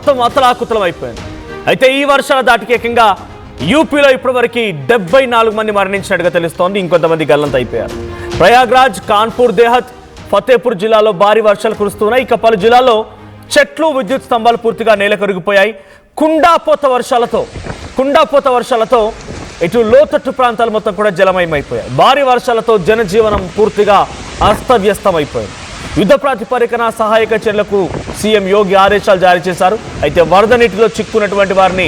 మొత్తం అతలాకుతలం అయిపోయింది. అయితే ఈ వర్షాల దాటికి ఏకంగా యూపీలో ఇప్పటివరకు 74 మంది మరణించినట్టుగా తెలుస్తోంది. ఇంకొంతమంది గల్లంత అయిపోయారు. ప్రయాగ్రాజ్, కాన్పూర్, దేహత్, ఫతేపూర్ జిల్లాలో భారీ వర్షాలు కురుస్తున్నాయి. ఇక పలు జిల్లాల్లో చెట్లు, విద్యుత్ స్తంభాలు పూర్తిగా నేల కరిగిపోయాయి. కుండాపోత వర్షాలతో ఇటు లోతట్టు ప్రాంతాలు మొత్తం కూడా జలమయమైపోయాయి. భారీ వర్షాలతో జనజీవనం పూర్తిగా అస్తవ్యస్తమైపోయింది. యుద్ధ ప్రాతిపదికన సహాయక చర్యలకు సీఎం యోగి ఆదేశాలు జారీ చేశారు. అయితే వరద నీటిలో చిక్కున్నటువంటి వారిని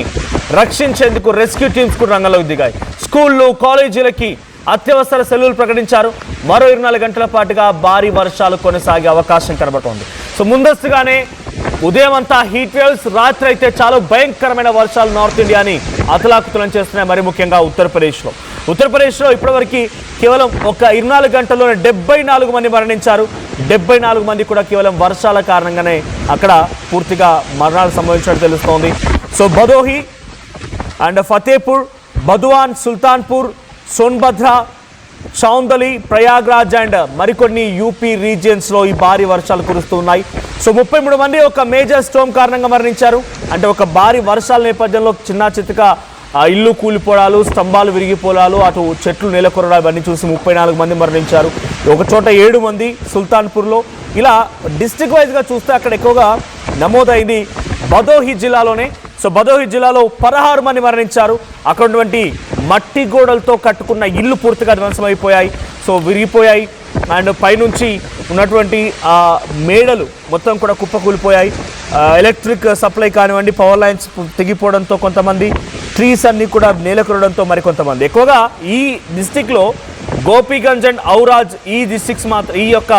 రక్షించేందుకు రెస్క్యూ టీమ్స్ కూడా రంగంలోకి దిగాయి. స్కూళ్లు, కాలేజీలకి అత్యవసర సెలవులు ప్రకటించారు. మరో 24 గంటల పాటుగా భారీ వర్షాలు కొనసాగే అవకాశం కనబడుతోంది. సో ముందస్తుగానే ఉదయం అంతా హీట్ వేవ్స్, రాత్రి అయితే చాలా భయంకరమైన వర్షాలు నార్త్ ఇండియాని అతలాకుతలం చేస్తున్నాయి. మరి ముఖ్యంగా ఉత్తరప్రదేశ్లో ఇప్పటివరకు కేవలం ఒక 24 గంటల్లోనే 74 మంది మరణించారు. 74 మంది కూడా కేవలం వర్షాల కారణంగానే అక్కడ పూర్తిగా మరణాలు సంభవించినట్టు తెలుస్తోంది. So Bhadohi and Fatehpur, Badaun, Sultanpur, Sonbhadra, Chandauli, Prayagraj and మరికొన్ని యూపీ రీజియన్స్లో ఈ భారీ వర్షాలు కురుస్తున్నాయి. సో 33 మంది ఒక మేజర్ స్టోమ్ కారణంగా మరణించారు. అంటే ఒక భారీ వర్షాల నేపథ్యంలో చిన్న చితక ఇల్లు కూలిపోవడాలు, స్తంభాలు విరిగిపోవడాలు, అటు చెట్లు నేలకొరడాలు ఇవన్నీ చూసి 34 మంది మరణించారు. ఒక చోట 7 మంది సుల్తాన్పూర్లో. ఇలా డిస్ట్రిక్ట్ వైజ్గా చూస్తే అక్కడ ఎక్కువగా నమోదైంది భదోహి జిల్లాలోనే. సో భదోహి జిల్లాలో 16 మంది మరణించారు. అక్కడ ఉన్నటువంటి మట్టి గోడలతో కట్టుకున్న ఇల్లు పూర్తిగా ధ్వంసమైపోయాయి. సో విరిగిపోయాయి. అండ్ పైనుంచి ఉన్నటువంటి మేడలు మొత్తం కూడా కుప్పకూలిపోయాయి. ఎలక్ట్రిక్ సప్లై కానివ్వండి, పవర్ లైన్స్ తెగిపోవడంతో కొంతమంది, ట్రీస్ అన్నీ కూడా నేలకొరడంతో మరికొంతమంది. ఎక్కువగా ఈ డిస్టిక్లో గోపీగంజ్ అండ్ ఔరాజ్ ఈ డిస్టిక్స్ మాత్రం, ఈ యొక్క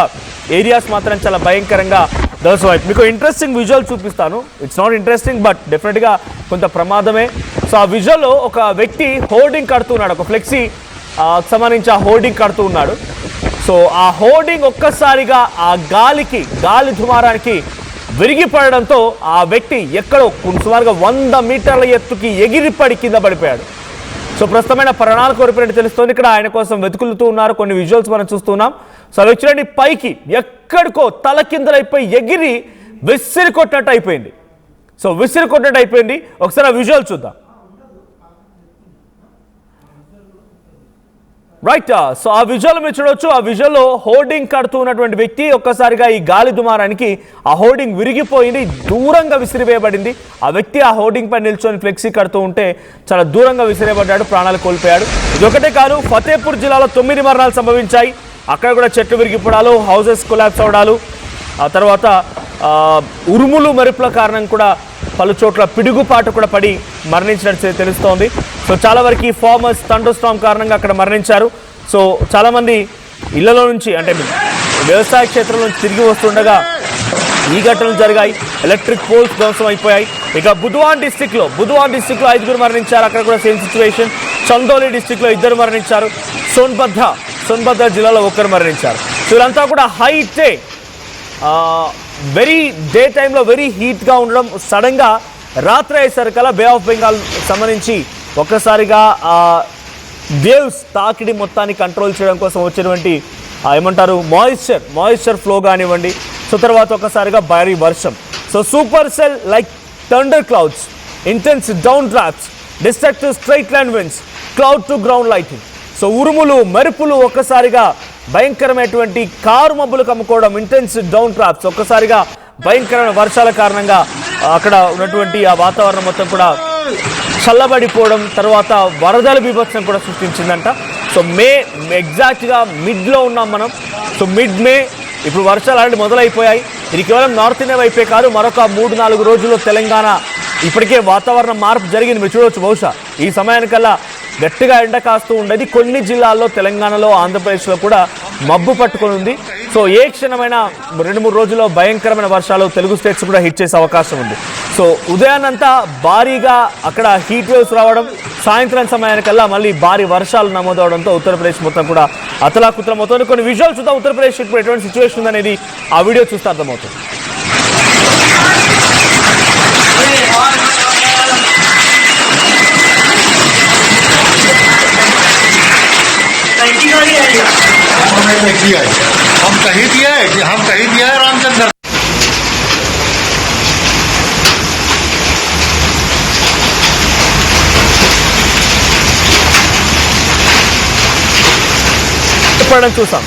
ఏరియాస్ మాత్రం చాలా భయంకరంగా ధ్వంసమైంది. మీకు ఇంట్రెస్టింగ్ విజువల్ చూపిస్తాను. ఇట్స్ నాట్ ఇంట్రెస్టింగ్ బట్ డెఫినెట్గా కొంత ప్రమాదమే. సో ఆ విజువల్లో ఒక వ్యక్తి హోర్డింగ్ కడుతున్నాడు, ఒక ఫ్లెక్సీ సంబంధించి ఆ హోర్డింగ్ కడుతూ ఉన్నాడు. సో ఆ హోర్డింగ్ ఒక్కసారిగా ఆ గాలి దుమారానికి విరిగిపడడంతో ఆ వ్యక్తి ఎక్కడో సుమారుగా 100 మీటర్ల ఎత్తుకి ఎగిరిపడి కింద పడిపోయాడు. సో ప్రస్తుతమైన ప్రాణాలు కోల్పోయినట్టు తెలుస్తోంది. ఇక్కడ ఆయన కోసం వెతుకులుతూ ఉన్నారు. కొన్ని విజువల్స్ మనం చూస్తున్నాం. సో అవి చూడండి, పైకి ఎక్కడికో తల కిందలైపోయి ఎగిరి విసిరి కొట్టినట్టు అయిపోయింది. ఒకసారి ఆ విజువల్ చూద్దాం. రైట్. సో ఆ విజువల్ మీరు చూడవచ్చు. ఆ విజువల్లో హోర్డింగ్ కడుతూ ఉన్నటువంటి వ్యక్తి ఒక్కసారిగా ఈ గాలి దుమారానికి ఆ హోర్డింగ్ విరిగిపోయింది, దూరంగా విసిరివేయబడింది. ఆ వ్యక్తి ఆ హోర్డింగ్ పై నిల్చొని ఫ్లెక్సీ కడుతూ ఉంటే చాలా దూరంగా విసిరేయబడ్డాడు, ప్రాణాలు కోల్పోయాడు. ఇది ఒకటే కాదు, ఫతేపూర్ జిల్లాలో 9 మరణాలు సంభవించాయి. అక్కడ కూడా చెట్లు విరిగిపోవడాలు, హౌసెస్ కొలాప్స్ అవడాలు, ఆ తర్వాత ఉరుములు మెరుపుల కారణం కూడా పలు చోట్ల పిడుగుపాటు కూడా పడి మరణించినట్టు తెలుస్తోంది. సో చాలా వరకు ఫార్మర్స్ థండర్ స్టార్మ్ కారణంగా అక్కడ మరణించారు. సో చాలామంది ఇళ్లలో నుంచి, అంటే వ్యవసాయ క్షేత్రం నుంచి తిరిగి వస్తుండగా ఈ ఘటనలు జరిగాయి. ఎలక్ట్రిక్ పోల్స్ ధ్వంసం అయిపోయాయి. ఇక బుధవాన్ డిస్టిక్లో 5 మరణించారు. అక్కడ కూడా సేమ్ సిచ్యువేషన్. చందోలి డిస్టిక్లో 2 మరణించారు. సోన్భద్ర జిల్లాలో 1 మరణించారు. సో వీళ్ళంతా కూడా హైటే వెరీ డే టైంలో వెరీ హీట్గా ఉండడం, సడన్గా రాత్రి అయ్యేసరికల్లా బే ఆఫ్ బెంగాల్ సంబంధించి ఒక్కసారిగా వేవ్స్ తాకిడి మొత్తాన్ని కంట్రోల్ చేయడం కోసం వచ్చినటువంటి ఏమంటారు మాయిశ్చర్ ఫ్లో కానివ్వండి. సో తర్వాత ఒక్కసారిగా భారీ వర్షం. So super cell like thunder clouds, intense down drafts, destructive straight line winds, cloud to ground lighting. So ఉరుములు మెరుపులు, ఒక్కసారిగా భయంకరమైనటువంటి కారు మబ్బులు కమ్ముకోవడం, ఇంటెన్స్ డౌన్ డ్రాఫ్ట్స్, ఒక్కసారిగా భయంకరమైన వర్షాల కారణంగా అక్కడ ఉన్నటువంటి ఆ వాతావరణం మొత్తం కూడా చల్లబడిపోవడం, తర్వాత వరదల బీభత్సం కూడా సృష్టించిందంట. సో ఎగ్జాక్ట్గా మిడ్లో ఉన్నాం మనం. సో మిడ్ మే ఇప్పుడు వర్షాలు అలాంటి మొదలైపోయాయి. ఇది కేవలం నార్త్ ఇండియా వైపే కాదు, మరొక 3-4 రోజుల్లో తెలంగాణ ఇప్పటికే వాతావరణ మార్పు జరిగింది. మీరు చూడవచ్చు, బహుశా ఈ సమయానికల్లా గట్టిగా ఎండ కాస్తూ ఉండేది. కొన్ని జిల్లాల్లో తెలంగాణలో, ఆంధ్రప్రదేశ్లో కూడా మబ్బు పట్టుకొని ఉంది. సో ఏ క్షణమైనా 2-3 రోజుల్లో భయంకరమైన వర్షాలు తెలుగు స్టేట్స్ కూడా హిట్ చేసే అవకాశం ఉంది. సో ఉదయాన్నంతా భారీగా అక్కడ హీట్ వేవ్స్ రావడం, సాయంత్రం సమయానికల్లా మళ్ళీ భారీ వర్షాలు నమోదవడంతో ఉత్తరప్రదేశ్ మొత్తం కూడా అతలాకుతలం అవుతుంది. కొన్ని విజువల్స్ చూద్దాం. ఉత్తరప్రదేశ్ ఇప్పుడు ఎటువంటి సిచ్యువేషన్ ఉందనేది ఆ వీడియో చూస్తే అర్థమవుతుంది. हम कहीं दिया है रामचंद्र పడడం చూసాం.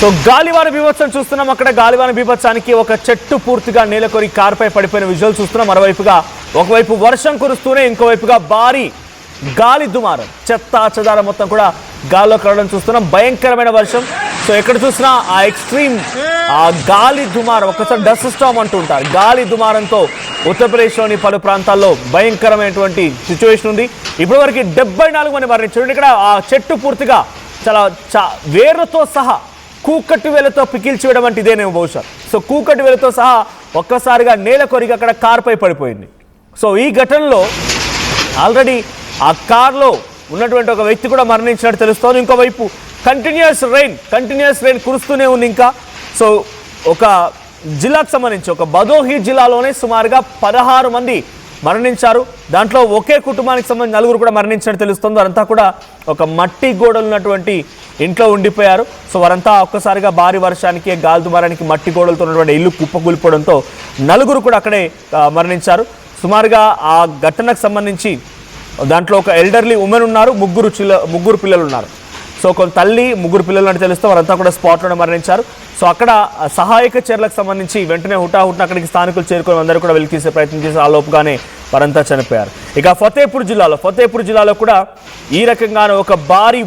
సో గాలివాన బీభత్సం చూస్తున్నాం. అక్కడ గాలివాన బీభత్సానికి ఒక చెట్టు పూర్తిగా నేలకొరి కారుపై పడిపోయిన విజువల్ చూస్తున్నాం. మరోవైపుగా ఒకవైపు వర్షం కురుస్తూనే ఇంకోవైపుగా భారీ గాలి దుమారం, చెత్త చెదారం మొత్తం కూడా గాల్లో కలవడం చూస్తున్నాం. భయంకరమైన వర్షం. సో ఎక్కడ చూసినా ఆ ఎక్స్ట్రీమ్ ఆ గాలి దుమారం, ఒకసారి డస్ట్ స్టామ్ అంటూ ఉంటారు. గాలి దుమారంతో ఉత్తరప్రదేశ్లోని పలు ప్రాంతాల్లో భయంకరమైనటువంటి సిచ్యువేషన్ ఉంది. ఇప్పటివరకు 74 మంది మరణించారు. ఇక్కడ ఆ చెట్టు పూర్తిగా చాలా వేర్లతో సహా కూకట్టు వేలతో పికిల్చి వేయడం అంటే ఇదేనేమో బహుశా. సో కూకట్టు వేలతో సహా ఒక్కసారిగా నేల కొరిగి అక్కడ కారుపై పడిపోయింది. సో ఈ ఘటనలో ఆల్రెడీ ఆ కార్లో ఉన్నటువంటి ఒక వ్యక్తి కూడా మరణించినట్టు తెలుస్తోంది. ఇంకోవైపు కంటిన్యూస్ రెయిన్ కురుస్తూనే ఉంది. ఇంకా సో ఒక జిల్లాకు సంబంధించి ఒక భదోహి జిల్లాలోనే సుమారుగా 16 మంది మరణించారు. దాంట్లో ఒకే కుటుంబానికి సంబంధించి 4 కూడా మరణించినట్టు తెలుస్తుంది. వారంతా కూడా ఒక మట్టి గోడలు ఉన్నటువంటి ఇంట్లో ఉండిపోయారు. సో వారంతా ఒక్కసారిగా భారీ వర్షానికి గాలి దుమారానికి మట్టి గోడలతో ఉన్నటువంటి ఇల్లు కుప్పకూలిపోవడంతో 4 కూడా అక్కడే మరణించారు. సుమారుగా ఆ ఘటనకు సంబంధించి దాంట్లో ఒక ఎల్డర్లీ ఉమెన్ ఉన్నారు, ముగ్గురు పిల్లలు ఉన్నారు. సో కొంత తల్లి 3 పిల్లలు అని తెలుస్తూ వారంతా కూడా స్పాట్లోనే మరణించారు. సో అక్కడ సహాయక చర్యలకు సంబంధించి వెంటనే హుటాహుటిన అక్కడికి స్థానికులు చేరుకొని అందరూ కూడా వెలికి తీసే ప్రయత్నం చేసి ఆ లోపుగానే వారంతా చనిపోయారు. ఇక ఫతేపూర్ జిల్లాలో కూడా ఈ రకంగానే ఒక భారీ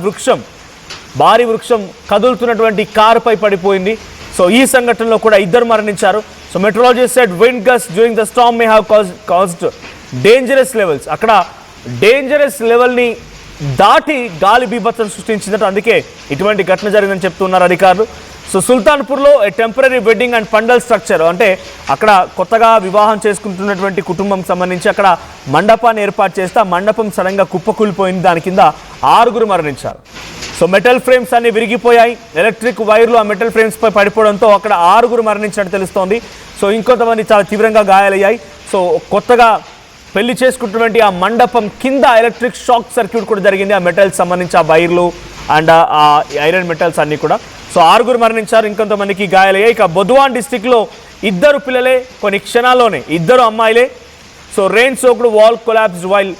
వృక్షం కదులుతున్నటువంటి కారుపై పడిపోయింది. సో ఈ సంఘటనలో కూడా 2 మరణించారు. So meteorologist said wind gust during the storm may have caused dangerous levels. అక్కడ డేంజరస్ లెవెల్ని దాటి గాలి బీభత్సం సృష్టించిందట. అందుకే ఇటువంటి ఘటన జరిగిందని చెప్తున్నారు అధికారులు. సో సుల్తాన్పూర్లో temporary wedding and pandal structure, అంటే అక్కడ కొత్తగా వివాహం చేసుకుంటున్నటువంటి కుటుంబం సంబంధించి అక్కడ మండపాన్ని ఏర్పాటు చేస్తే ఆ మండపం సడన్గా కుప్పకూలిపోయింది. దాని కింద 6 మరణించారు. సో మెటల్ ఫ్రేమ్స్ అన్ని విరిగిపోయాయి. ఎలక్ట్రిక్ వైర్లు ఆ మెటల్ ఫ్రేమ్స్ పై పడిపోవడంతో అక్కడ 6 మరణించినట్టు తెలుస్తోంది. సో ఇంకొంతమంది చాలా తీవ్రంగా గాయాలయ్యాయి. సో కొత్తగా పెళ్లి చేసుకుంటున్నటువంటి ఆ మండపం కింద ఎలక్ట్రిక్ షాక్ సర్క్యూట్ కూడా జరిగింది. ఆ మెటల్స్ సంబంధించి ఆ వైర్లు అండ్ ఆ ఐరన్ మెటల్స్ అన్నీ కూడా. సో 6 మరణించారు, ఇంకొంతమందికి గాయాలయ్యాయి. ఇక బుద్వాన్ డిస్టిక్లో 2 పిల్లలే, కొన్ని క్షణాల్లోనే 2 అమ్మాయిలే. So rain soaked wall collapsed while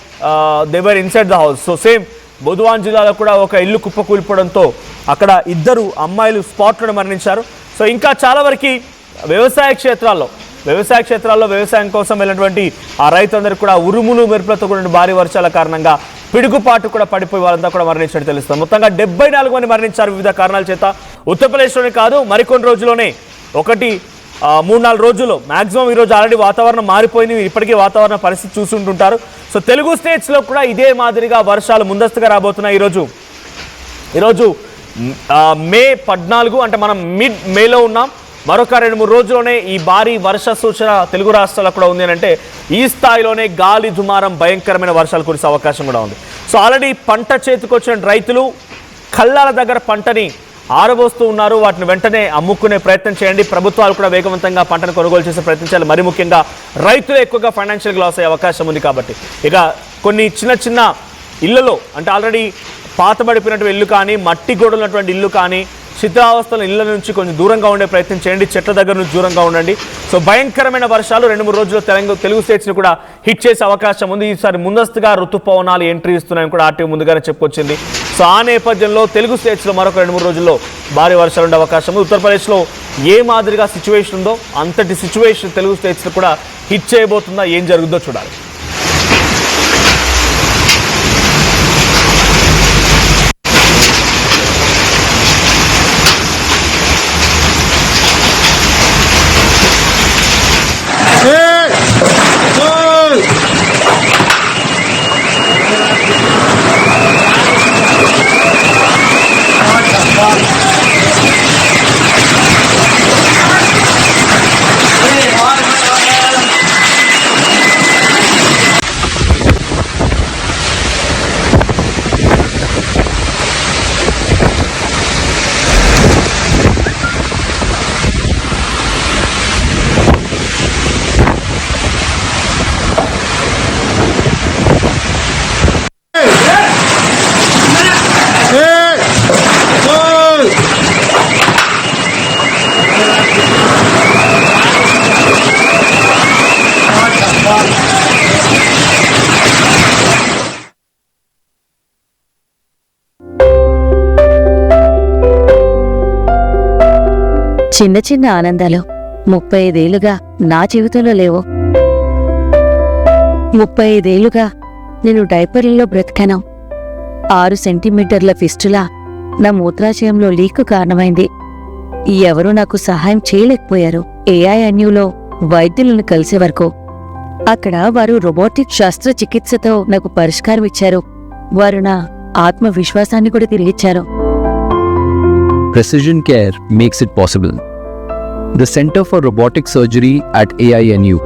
they were inside the house. So same Badaun జిల్లాలో కూడా ఒక ఇల్లు కుప్పకూలిపోవడంతో అక్కడ 2 అమ్మాయిలు స్పాట్లో మరణించారు. సో ఇంకా చాలా వరకు వ్యవసాయ క్షేత్రాల్లో వ్యవసాయం కోసం వెళ్ళినటువంటి ఆ రైతులందరూ కూడా ఉరుములు మెరుపులతో కూడిన భారీ వర్షాల కారణంగా పిడుగుపాటు కూడా పడిపోయి వాళ్ళంతా కూడా మరణించినట్టు తెలుస్తుంది. మొత్తంగా 74 మంది మరణించారు వివిధ కారణాల చేత. ఉత్తరప్రదేశ్లోనే కాదు, మరికొన్ని రోజుల్లోనే 3-4 రోజుల్లో మ్యాక్సిమం ఈరోజు ఆల్రెడీ వాతావరణం మారిపోయింది. ఇప్పటికీ వాతావరణ పరిస్థితి చూస్తుంటుంటారు. సో తెలుగు స్టేట్స్లో కూడా ఇదే మాదిరిగా వర్షాలు ముందస్తుగా రాబోతున్నాయి. ఈరోజు మే 14, అంటే మనం మిడ్ మేలో ఉన్నాం. మరొక 2-3 రోజుల్లోనే ఈ భారీ వర్ష సూచన తెలుగు రాష్ట్రాలకు కూడా ఉంది. అంటే ఈ స్థాయిలోనే గాలి దుమారం భయంకరమైన వర్షాలు కురిసే అవకాశం కూడా ఉంది. సో ఆల్రెడీ పంట చేతికొచ్చిన రైతులు కళ్ళాల దగ్గర పంటని ఆరబోస్తూ ఉన్నారు. వాటిని వెంటనే అమ్ముకునే ప్రయత్నం చేయండి. ప్రభుత్వాలు కూడా వేగవంతంగా పంటను కొనుగోలు చేసే ప్రయత్నం చేయాలి. మరి ముఖ్యంగా రైతులు ఎక్కువగా ఫైనాన్షియల్గా లాస్ అయ్యే అవకాశం ఉంది. కాబట్టి ఇక కొన్ని చిన్న ఇళ్లలో, అంటే ఆల్రెడీ పాతబడిపోయినటువంటి ఇల్లు కానీ, మట్టి గోడలు ఉన్నటువంటి ఇల్లు కానీ, శిథిలావస్థల ఇళ్ల నుంచి కొంచెం దూరంగా ఉండే ప్రయత్నం చేయండి. చెట్ల దగ్గర నుంచి దూరంగా ఉండండి. సో భయంకరమైన వర్షాలు 2-3 రోజుల్లో తెలుగు స్టేట్స్ని కూడా హిట్ చేసే అవకాశం ఉంది. ఈసారి ముందస్తుగా ఋతుపవనాలు ఎంట్రీ ఇస్తున్నాయని కూడా ఆర్టీఓ ముందుగానే చెప్పుకొచ్చింది. సో ఆ నేపథ్యంలో తెలుగు స్టేట్స్లో మరొక 2-3 రోజుల్లో భారీ వర్షాలు ఉండే అవకాశం ఉంది. ఉత్తరప్రదేశ్లో ఏ మాదిరిగా సిచ్యువేషన్ ఉందో అంతటి సిచ్యువేషన్ తెలుగు స్టేట్స్లో కూడా హిట్ చేయబోతుందా, ఏం జరుగుతుందో చూడాలి. చిన్న చిన్న ఆనందాలు 35 ఏళ్లుగా నా జీవితంలో లేవు. 35 ఏళ్లుగా నేను డైపర్లలో బ్రతికాను. 6 సెంటీమీటర్ల ఫిస్టులా నా మూత్రాశయంలో లీకు కారణమైంది. ఎవరూ నాకు సహాయం చేయలేకపోయారు. AINUలో వైద్యులను కలిసే వరకు. అక్కడ వారు రోబోటిక్ శస్త్రచికిత్సతో నాకు పరిష్కారం ఇచ్చారు. వారు నా ఆత్మవిశ్వాసాన్ని కూడా తిరిగిచ్చారు. Precision care makes it possible. The Center for Robotic Surgery at AINU